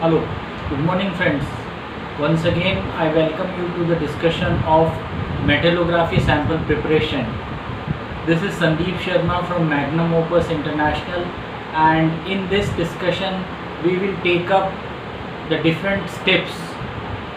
Hello, good morning friends. Once again I welcome you to the discussion of metallography sample preparation. This is Sandeep Sharma from Magnum Opus International, and in this discussion we will take up the different steps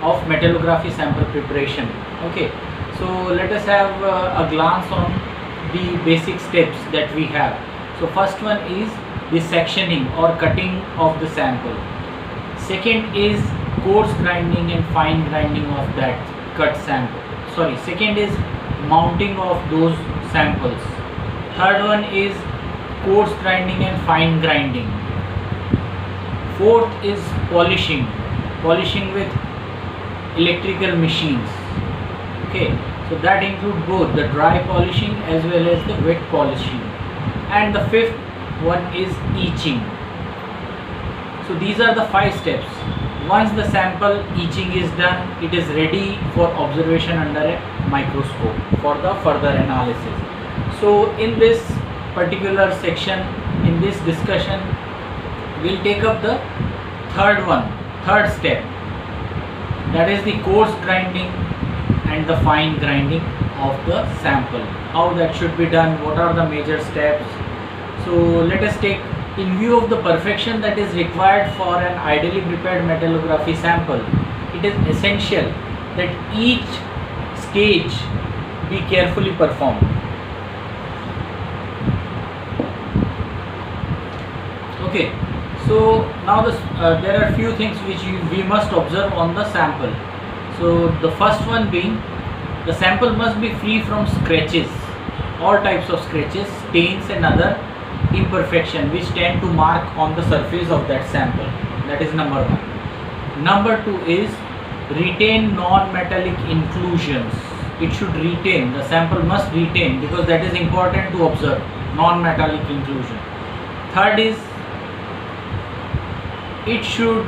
of metallography sample preparation. Okay, so let us have a glance on the basic steps that we have. So first one is the sectioning or cutting of the sample. Second is coarse grinding and fine grinding of that cut sample. Second is mounting of those samples. Third one is coarse grinding and fine grinding. Fourth is polishing with electrical machines. Okay, so that includes both the dry polishing as well as the wet polishing. And the fifth one is etching. So these are the 5 steps. Once the sample etching is done, it is ready for observation under a microscope for the further analysis. So in this particular section, in this discussion, we'll take up the third step, that is the coarse grinding and the fine grinding of the sample. How that should be done, what are the major steps. So let us take, in view of the perfection that is required for an ideally prepared metallography sample, it is essential that each stage be carefully performed. Okay, so now there are few things which we must observe on the sample. So the first one being, the sample must be free from scratches, all types of scratches, stains and other imperfection which tend to mark on the surface of that sample. That is number 1. Number 2 is retain non-metallic inclusions. It should retain, the sample must retain, because that is important to observe, non-metallic inclusion. Third is, it should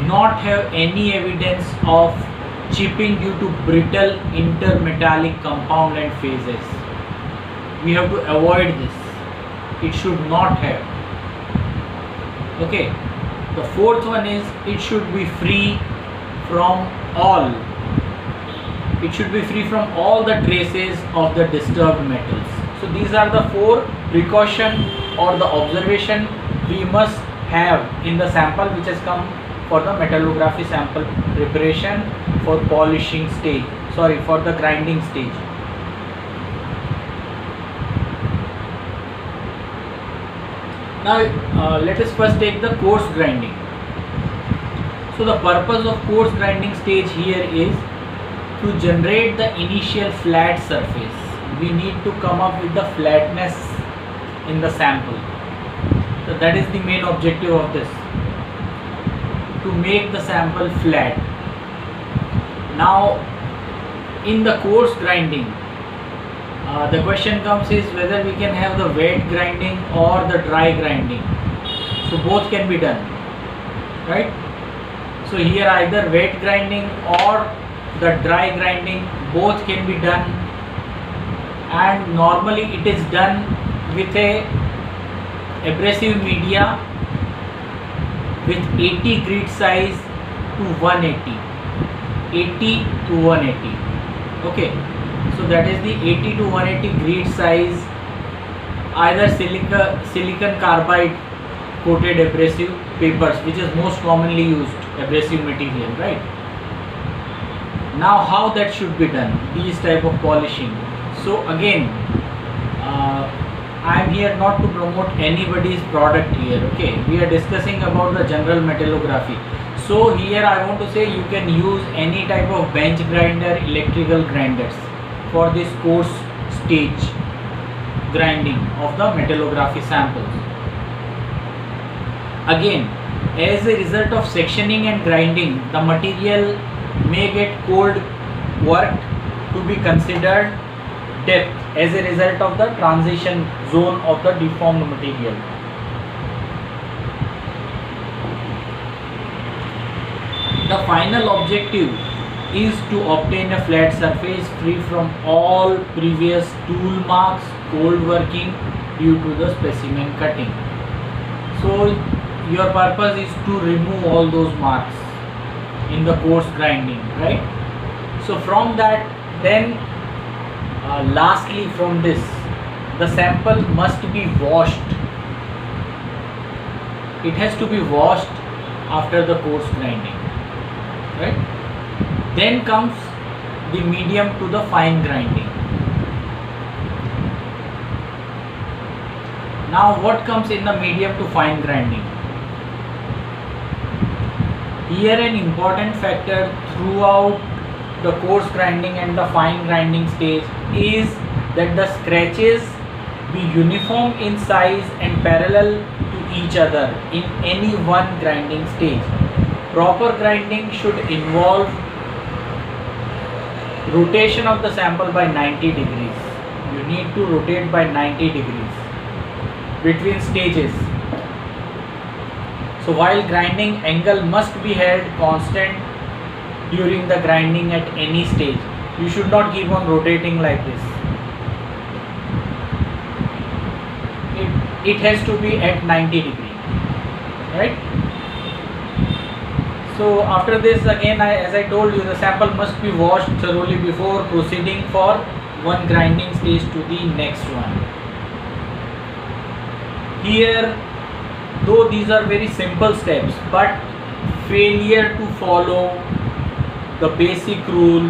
not have any evidence of chipping due to brittle intermetallic compound and phases. We have to avoid this. It should not have. Okay, the fourth one is, it should be free from all the traces of the disturbed metals. So these are the 4 precaution or the observation we must have in the sample which has come for the metallography sample preparation for polishing stage, for the grinding stage. Now let us first take the coarse grinding. So the purpose of coarse grinding stage here is to generate the initial flat surface. We need to come up with the flatness in the sample. So that is the main objective of this, to make the sample flat. Now in the coarse grinding, the question comes is whether we can have the wet grinding or the dry grinding. So both can be done, right? So here either wet grinding or the dry grinding, both can be done, and normally it is done with a abrasive media with 80 grit size to 180, 80 to 180. Okay, so that is the 80 to 180 grit size, either silicon carbide coated abrasive papers, which is most commonly used abrasive material, right? Now how that should be done, these type of polishing. So again, I am here not to promote anybody's product here, okay? We are discussing about the general metallography. So here I want to say you can use any type of bench grinder, electrical grinders for this coarse stage grinding of the metallography samples. Again, as a result of sectioning and grinding, the material may get cold worked to be considered depth as a result of the transition zone of the deformed material. The final objective is to obtain a flat surface free from all previous tool marks, cold working due to the specimen cutting. So your purpose is to remove all those marks in the coarse grinding, right? So from that, then lastly from this, the sample must be washed. It has to be washed after the coarse grinding, right? Then comes the medium to the fine grinding. Now what comes in the medium to fine grinding? Here an important factor throughout the coarse grinding and the fine grinding stage is that the scratches be uniform in size and parallel to each other in any one grinding stage. Proper grinding should involve rotation of the sample by 90 degrees. You need to rotate by 90 degrees between stages. So while grinding, angle must be held constant during the grinding at any stage. You should not keep on rotating like this. It has to be at 90 degree, right? So after this, again, as I told you, the sample must be washed thoroughly before proceeding for one grinding stage to the next one. Here, though these are very simple steps, but failure to follow the basic rule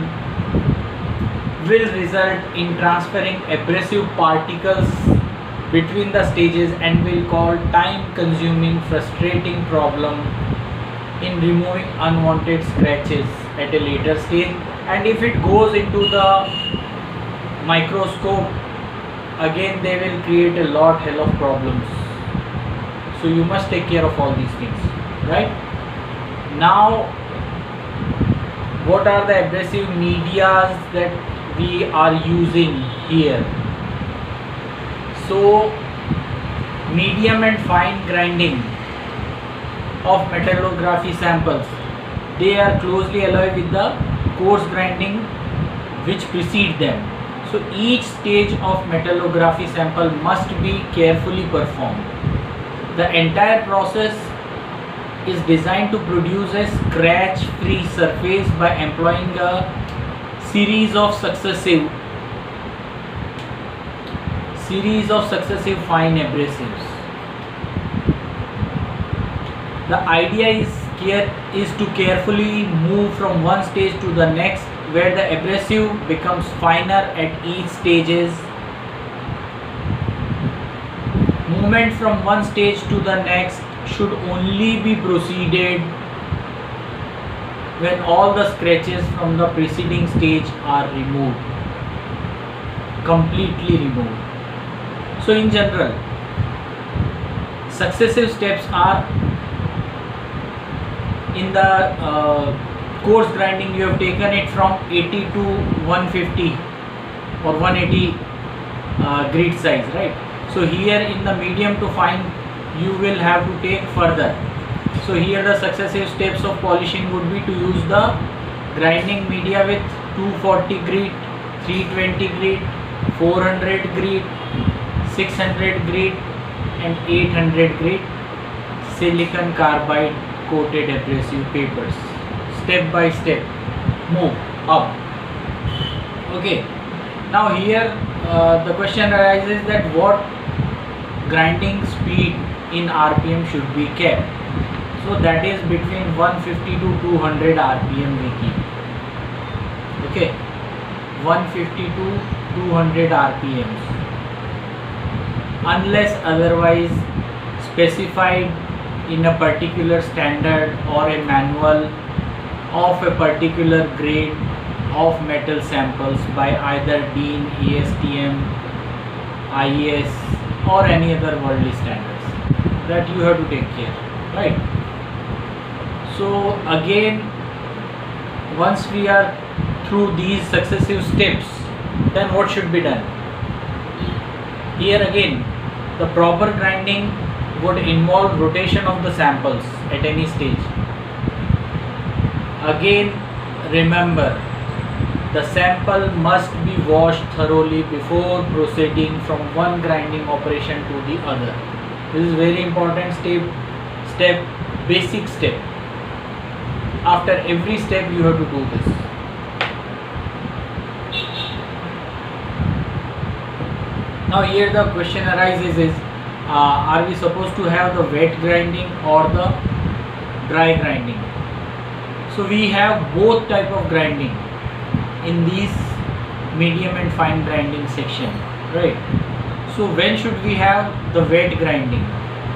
will result in transferring abrasive particles between the stages and will cause time consuming, frustrating problem in removing unwanted scratches at a later stage. And if it goes into the microscope, again they will create a hell of problems. So you must take care of all these things, right? Now, what are the abrasive medias that we are using here? So medium and fine grinding of metallography samples, they are closely allied with the coarse grinding which precede them. So each stage of metallography sample must be carefully performed. The entire process is designed to produce a scratch-free surface by employing a series of successive fine abrasives. The idea is to carefully move from one stage to the next, where the abrasive becomes finer at each stages. Movement from one stage to the next should only be proceeded when all the scratches from the preceding stage are removed, completely removed. So in general, successive steps are: in the coarse grinding, you have taken it from 80 to 150 or 180 grit size, right? So here in the medium to fine, you will have to take further. So here the successive steps of polishing would be to use the grinding media with 240 grit, 320 grit, 400 grit, 600 grit and 800 grit silicon carbide coated abrasive papers. Step by step move up. Okay, now here the question arises that what grinding speed in RPM should be kept. So that is between 150 to 200 RPM we keep. Okay, 150 to 200 RPMs unless otherwise specified in a particular standard or a manual of a particular grade of metal samples by either DIN, ASTM, IES or any other worldly standards that you have to take care, right? So again, once we are through these successive steps, then what should be done? Here again, the proper grinding would involve rotation of the samples at any stage. Again, remember, the sample must be washed thoroughly before proceeding from one grinding operation to the other. This is very important step step, basic step. After every step you have to do this. Now here the question arises is, are we supposed to have the wet grinding or the dry grinding? So we have both type of grinding in these medium and fine grinding section, right? So when should we have the wet grinding?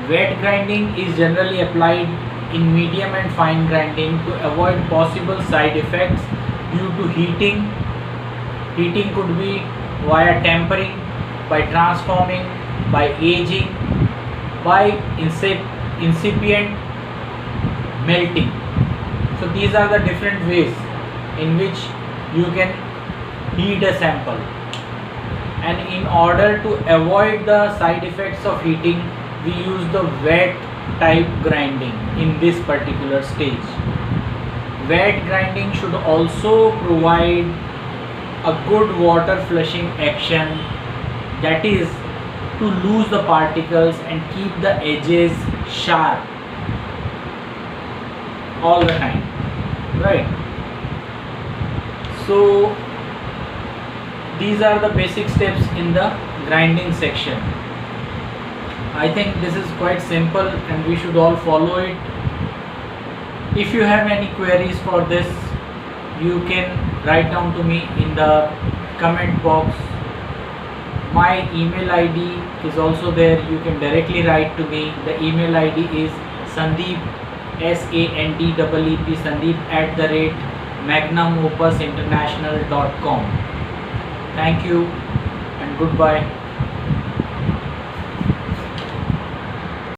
Wet grinding is generally applied in medium and fine grinding to avoid possible side effects due to heating. Heating could be via tempering, by transforming, by aging, by incipient melting. So these are the different ways in which you can heat a sample, and in order to avoid the side effects of heating, we use the wet type grinding in this particular stage. Wet grinding should also provide a good water flushing action, that is to lose the particles and keep the edges sharp all the time, right? So these are the basic steps in the grinding section. I think this is quite simple and we should all follow it. If you have any queries for this, you can write down to me in the comment box. My email ID is also there. You can directly write to me. The email ID is Sandeep, SANDEEP, Sandeep @magnumopusinternational.com. Thank you and goodbye.